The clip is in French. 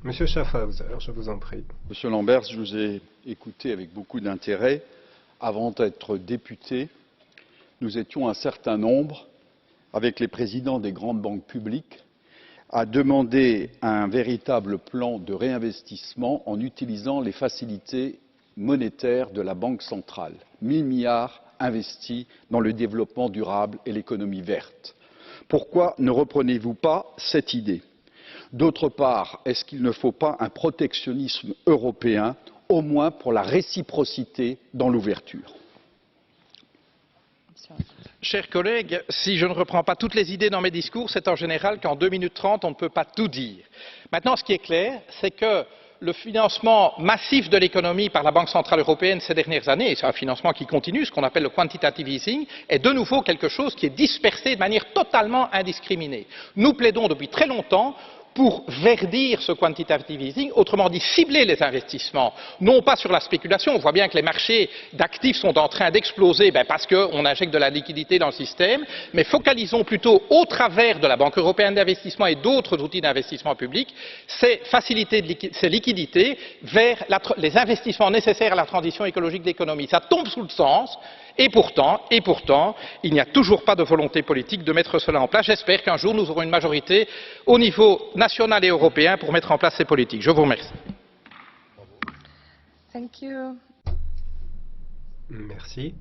Monsieur Schaffhauser, je vous en prie. Monsieur Lamberts, je vous ai écouté avec beaucoup d'intérêt. Avant d'être député, nous étions un certain nombre, avec les présidents des grandes banques publiques, à demander un véritable plan de réinvestissement en utilisant les facilités monétaires de la Banque centrale. 1 000 milliards investis dans le développement durable et l'économie verte. Pourquoi ne reprenez-vous pas cette idée? D'autre part, est-ce qu'il ne faut pas un protectionnisme européen, au moins pour la réciprocité dans l'ouverture? Chers collègues, si je ne reprends pas toutes les idées dans mes discours, c'est en général qu'en 2 minutes 30, on ne peut pas tout dire. Maintenant, ce qui est clair, c'est que le financement massif de l'économie par la Banque centrale européenne ces dernières années, et c'est un financement qui continue, ce qu'on appelle le quantitative easing, est de nouveau quelque chose qui est dispersé de manière totalement indiscriminée. Nous plaidons depuis très longtemps pour verdir ce quantitative easing, autrement dit cibler les investissements, non pas sur la spéculation. On voit bien que les marchés d'actifs sont en train d'exploser parce qu'on injecte de la liquidité dans le système, mais focalisons plutôt au travers de la Banque européenne d'investissement et d'autres outils d'investissement public ces liquidités vers les investissements nécessaires à la transition écologique de l'économie. Ça tombe sous le sens. Et pourtant, il n'y a toujours pas de volonté politique de mettre cela en place. J'espère qu'un jour, nous aurons une majorité au niveau national et européen pour mettre en place ces politiques. Je vous remercie. Merci.